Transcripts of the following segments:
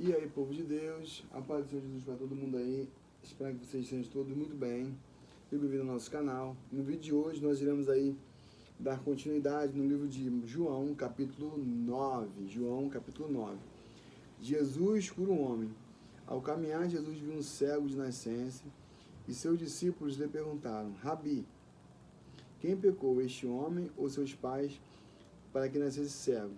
E aí, povo de Deus, a paz do Senhor Jesus para todo mundo aí. Espero que vocês estejam todos muito bem. Bem-vindo ao nosso canal. No vídeo de hoje nós iremos aí dar continuidade no livro de João, capítulo 9. João, capítulo 9. Jesus cura um homem. Ao caminhar, Jesus viu um cego de nascença e seus discípulos lhe perguntaram: Rabi, quem pecou, este homem ou seus pais, para que nascesse cego?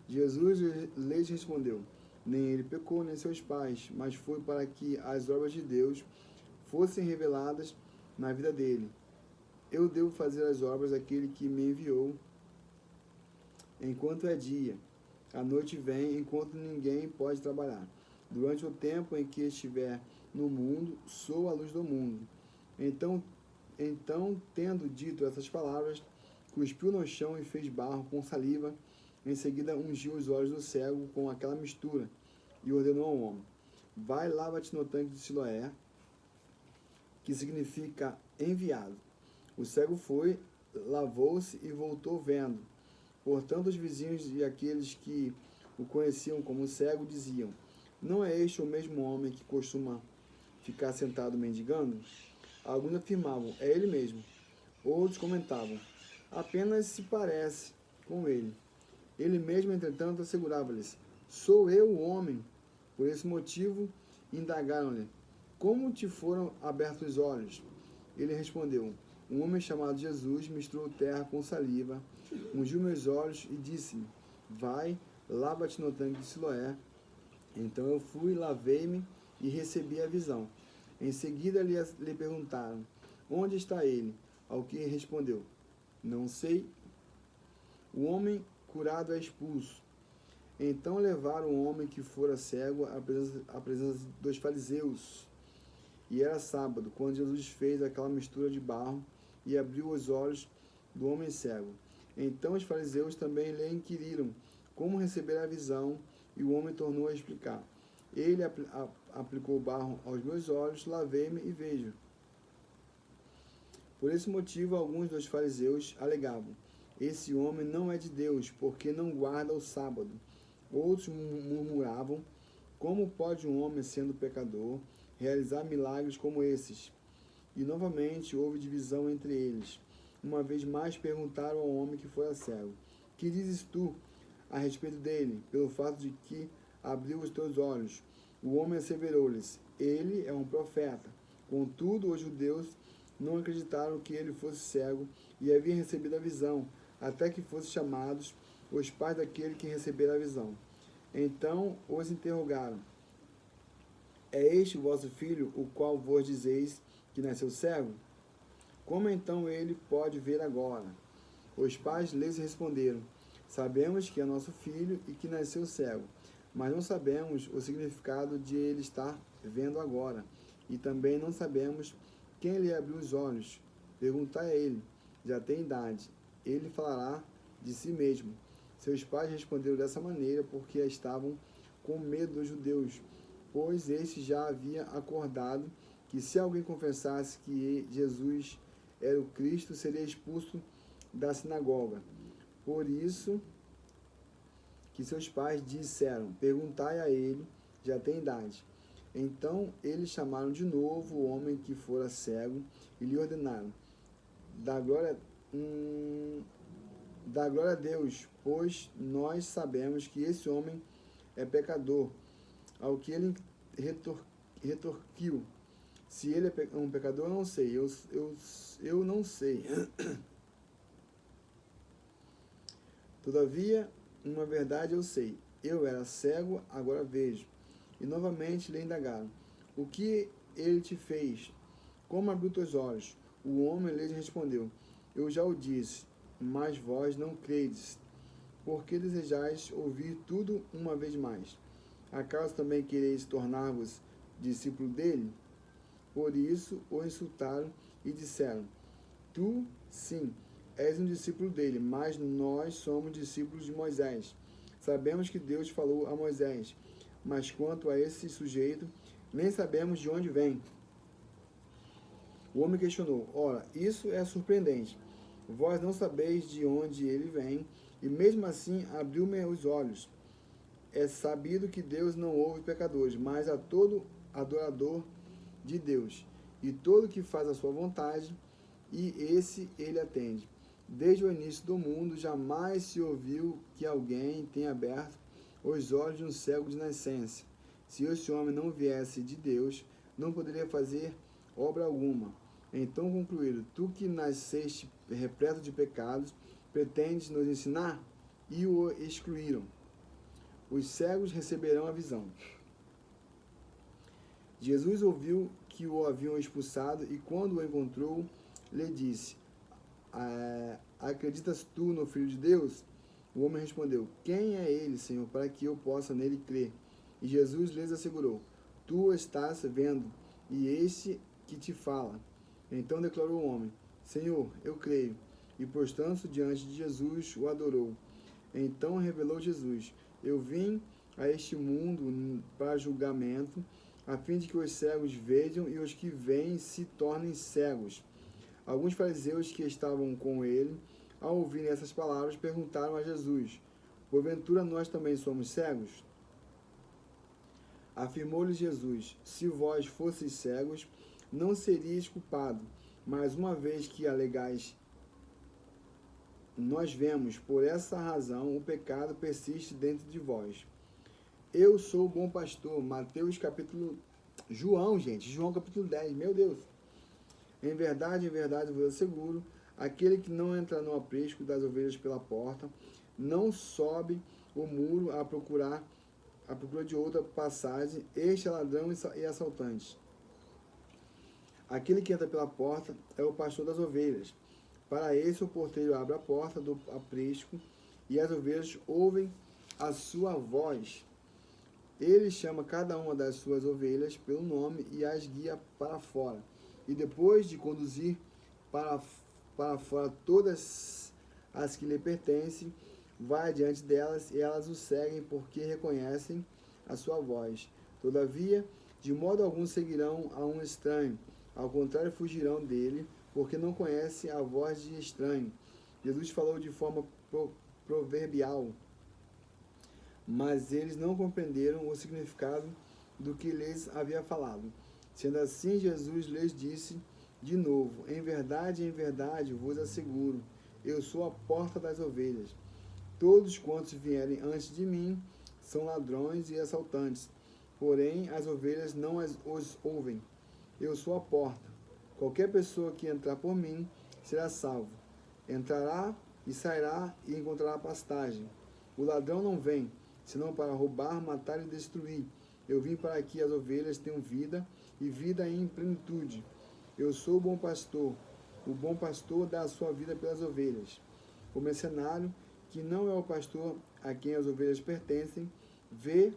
Jesus lhes respondeu: nem ele pecou, nem seus pais, mas foi para que as obras de Deus fossem reveladas na vida dele. Eu devo fazer as obras daquele que me enviou enquanto é dia. A noite vem enquanto ninguém pode trabalhar. Durante o tempo em que estiver no mundo, sou a luz do mundo. Então, tendo dito essas palavras, cuspiu no chão e fez barro com saliva. Em seguida, ungiu os olhos do cego com aquela mistura e ordenou ao homem: vai, lava-te no tanque de Siloé, que significa enviado. O cego foi, lavou-se e voltou vendo. Portanto, os vizinhos e aqueles que o conheciam como cego diziam: não é este o mesmo homem que costuma ficar sentado mendigando? Alguns afirmavam: é ele mesmo. Outros comentavam: apenas se parece com ele. Ele mesmo, entretanto, assegurava-lhes: sou eu o homem. Por esse motivo, indagaram-lhe: como te foram abertos os olhos? Ele respondeu: um homem chamado Jesus misturou terra com saliva, ungiu meus olhos e disse-me: vai, lava-te no tanque de Siloé. Então eu fui, lavei-me e recebi a visão. Em seguida lhe perguntaram: onde está ele? Ao que respondeu: não sei. O homem curado é expulso. Então levaram o homem que fora cego à presença dos fariseus. E era sábado, quando Jesus fez aquela mistura de barro e abriu os olhos do homem cego. Então os fariseus também lhe inquiriram como receber a visão, e o homem tornou a explicar: ele aplicou barro aos meus olhos, lavei-me e vejo. Por esse motivo, alguns dos fariseus alegavam: esse homem não é de Deus, porque não guarda o sábado. Outros murmuravam: como pode um homem, sendo pecador, realizar milagres como esses? E novamente houve divisão entre eles. Uma vez mais perguntaram ao homem que fora cego: que dizes tu a respeito dele, pelo fato de que abriu os teus olhos? O homem asseverou-lhes: ele é um profeta. Contudo, os judeus não acreditaram que ele fosse cego e havia recebido a visão, até que fossem chamados os pais daquele que recebera a visão. Então os interrogaram: é este o vosso filho, o qual vos dizeis que nasceu cego? Como então ele pode ver agora? Os pais lhes responderam: sabemos que é nosso filho e que nasceu cego, mas não sabemos o significado de ele estar vendo agora, e também não sabemos quem lhe abriu os olhos. Perguntai a ele: já tem idade, ele falará de si mesmo. Seus pais responderam dessa maneira porque estavam com medo dos judeus, pois este já havia acordado que se alguém confessasse que Jesus era o Cristo, seria expulso da sinagoga. Por isso que seus pais disseram: perguntai a ele, já tem idade. Então eles chamaram de novo o homem que fora cego e lhe ordenaram: dá glória a Deus, pois nós sabemos que esse homem é pecador. Ao que ele retorquiu: se ele é um pecador, eu não sei, eu não sei. Todavia, uma verdade eu sei: eu era cego, agora vejo. E novamente lhe indagaram: o que ele te fez? Como abriu teus olhos? O homem lhes respondeu: eu já o disse, mas vós não credes. Por que desejais ouvir tudo uma vez mais? Acaso também quereis tornar-vos discípulo dele? Por isso o insultaram e disseram: tu, sim, és um discípulo dele, mas nós somos discípulos de Moisés. Sabemos que Deus falou a Moisés, mas quanto a esse sujeito, nem sabemos de onde vem. O homem questionou: ora, isso é surpreendente. Vós não sabeis de onde ele vem, e mesmo assim abriu-me os olhos. é sabido que Deus não ouve pecadores, mas a todo adorador de Deus, e todo que faz a sua vontade, e esse ele atende. Desde o início do mundo, jamais se ouviu que alguém tenha aberto os olhos de um cego de nascença. Se esse homem não viesse de Deus, não poderia fazer obra alguma. Então concluíram: tu que nasceste repleto de pecados, pretendes nos ensinar? E o excluíram. Os cegos receberão a visão. Jesus ouviu que o haviam expulsado e, quando o encontrou, lhe disse: acreditas tu no Filho de Deus? O homem respondeu: quem é ele, Senhor, para que eu possa nele crer? E Jesus lhes assegurou: tu o estás vendo, e este que te fala. Então declarou o homem: Senhor, eu creio. E prostrando-se diante de Jesus, o adorou. Então revelou Jesus: eu vim a este mundo para julgamento, a fim de que os cegos vejam e os que veem se tornem cegos. Alguns fariseus que estavam com ele, ao ouvirem essas palavras, perguntaram a Jesus: porventura nós também somos cegos? Afirmou-lhes Jesus: se vós fosseis cegos, não seríeis culpado, mas uma vez que alegais, nós vemos, por essa razão o pecado persiste dentro de vós. Eu sou o bom pastor. Mateus capítulo... João capítulo 10, meu Deus. Em verdade vos asseguro, aquele que não entra no aprisco das ovelhas pela porta, não sobe o muro à procura de outra passagem, este é ladrão e assaltante. Aquele que entra pela porta é o pastor das ovelhas. Para esse o porteiro abre a porta do aprisco e as ovelhas ouvem a sua voz. Ele chama cada uma das suas ovelhas pelo nome e as guia para fora. E depois de conduzir para fora todas as que lhe pertencem, vai diante delas e elas o seguem porque reconhecem a sua voz. Todavia, de modo algum seguirão a um estranho. Ao contrário, fugirão dele, porque não conhecem a voz de estranho. Jesus falou de forma proverbial, mas eles não compreenderam o significado do que lhes havia falado. Sendo assim, Jesus lhes disse de novo: em verdade vos asseguro, eu sou a porta das ovelhas. Todos quantos vierem antes de mim são ladrões e assaltantes, porém as ovelhas não os ouvem. Eu sou a porta. Qualquer pessoa que entrar por mim será salvo. Entrará e sairá e encontrará pastagem. O ladrão não vem, senão para roubar, matar e destruir. Eu vim para que as ovelhas tenham vida, e vida em plenitude. Eu sou o bom pastor. O bom pastor dá a sua vida pelas ovelhas. O mercenário, que não é o pastor a quem as ovelhas pertencem, vê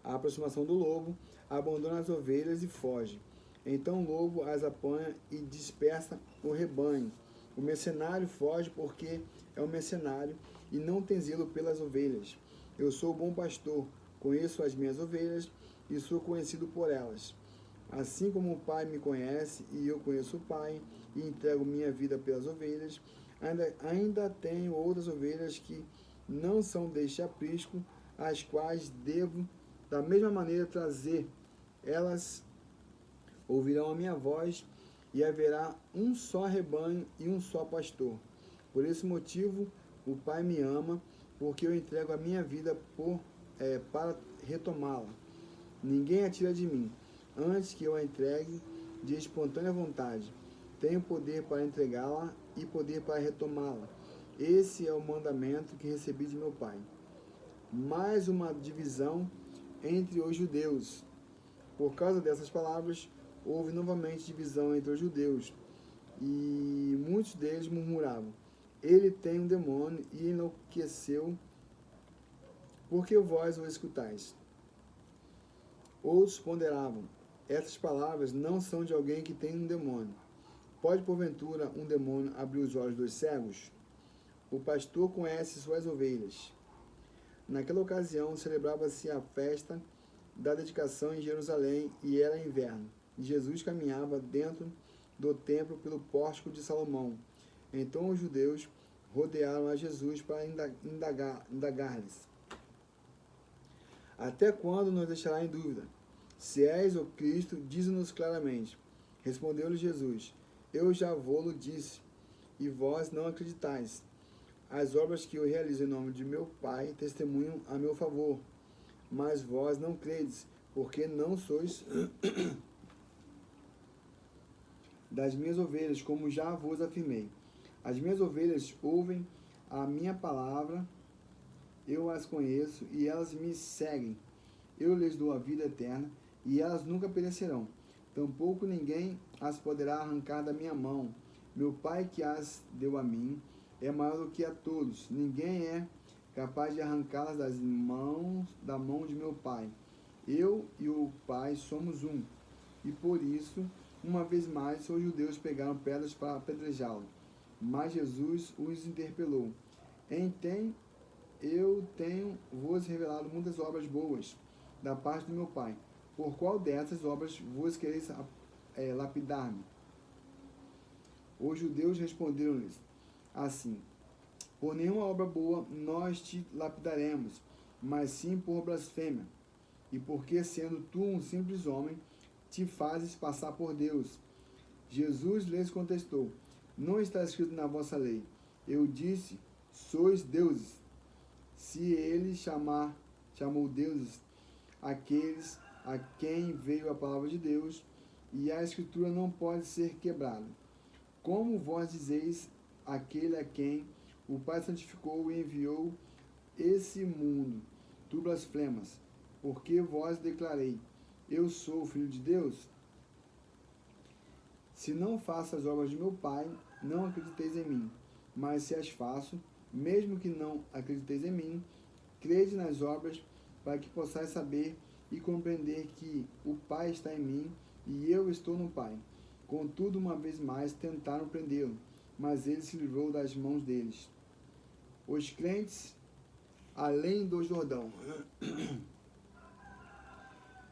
a aproximação do lobo, abandona as ovelhas e foge. Então o lobo as apanha e dispersa o rebanho. O mercenário foge porque é um mercenário e não tem zelo pelas ovelhas. Eu sou o bom pastor, conheço as minhas ovelhas e sou conhecido por elas. Assim como o Pai me conhece e eu conheço o Pai e entrego minha vida pelas ovelhas, ainda tenho outras ovelhas que não são deste aprisco, as quais devo da mesma maneira trazer. Elas ouvirão a minha voz e haverá um só rebanho e um só pastor. Por esse motivo o Pai me ama, porque eu entrego a minha vida para retomá-la. Ninguém a tira de mim, antes que eu a entregue de espontânea vontade. Tenho poder para entregá-la e poder para retomá-la. Esse é o mandamento que recebi de meu Pai. Mais uma divisão entre os judeus. Por causa dessas palavras, houve novamente divisão entre os judeus, e muitos deles murmuravam: ele tem um demônio e enlouqueceu, porque vós o escutais. Outros ponderavam: essas palavras não são de alguém que tem um demônio. Pode, porventura, um demônio abrir os olhos dos cegos? O pastor conhece suas ovelhas. Naquela ocasião, celebrava-se a festa da dedicação em Jerusalém e era inverno. E Jesus caminhava dentro do templo pelo pórtico de Salomão. Então os judeus rodearam a Jesus para indagar-lhes: Até quando nos deixará em dúvida? Se és o Cristo, dize-nos claramente. Respondeu-lhe Jesus: Eu já vou-lo disse, e vós não acreditais. As obras que eu realizo em nome de meu Pai testemunham a meu favor, mas vós não credes, porque não sois das minhas ovelhas, como já vos afirmei. As minhas ovelhas ouvem a minha palavra, eu as conheço e elas me seguem. Eu lhes dou a vida eterna e elas nunca perecerão. Tampouco ninguém as poderá arrancar da minha mão. Meu Pai que as deu a mim é maior do que a todos. Ninguém é capaz de arrancá-las da mão de meu Pai. Eu e o Pai somos um. E por isso, uma vez mais, os judeus pegaram pedras para apedrejá-lo. Mas Jesus os interpelou. Eu tenho vos revelado muitas obras boas da parte do meu Pai. Por qual dessas obras vos quereis lapidar-me? Os judeus responderam-lhes assim: por nenhuma obra boa nós te lapidaremos, mas sim por blasfêmia. E porque, sendo tu um simples homem, te fazes passar por Deus. Jesus lhes contestou: não está escrito na vossa lei. Eu disse: sois deuses. Se ele chamou deuses aqueles a quem veio a palavra de Deus, e a Escritura não pode ser quebrada. Como vós dizeis, aquele a quem o Pai santificou e enviou esse mundo, tu blasfemas, porque vós declarei, eu sou o Filho de Deus? Se não faço as obras de meu Pai, não acrediteis em mim. Mas se as faço, mesmo que não acrediteis em mim, crede nas obras, para que possais saber e compreender que o Pai está em mim e eu estou no Pai. Contudo, uma vez mais, tentaram prendê-lo, mas ele se livrou das mãos deles. Os crentes além do Jordão.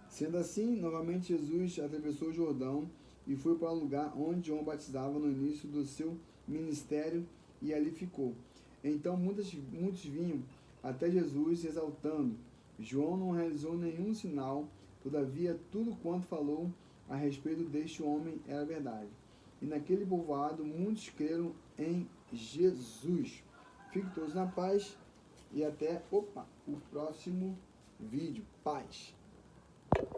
Sendo assim, novamente Jesus atravessou o Jordão e foi para o lugar onde João batizava no início do seu ministério e ali ficou. Então muitos vinham até Jesus exaltando. João não realizou nenhum sinal, todavia tudo quanto falou a respeito deste homem era verdade. E naquele povoado muitos creram em Jesus. Fiquem todos na paz e até o próximo vídeo. Paz!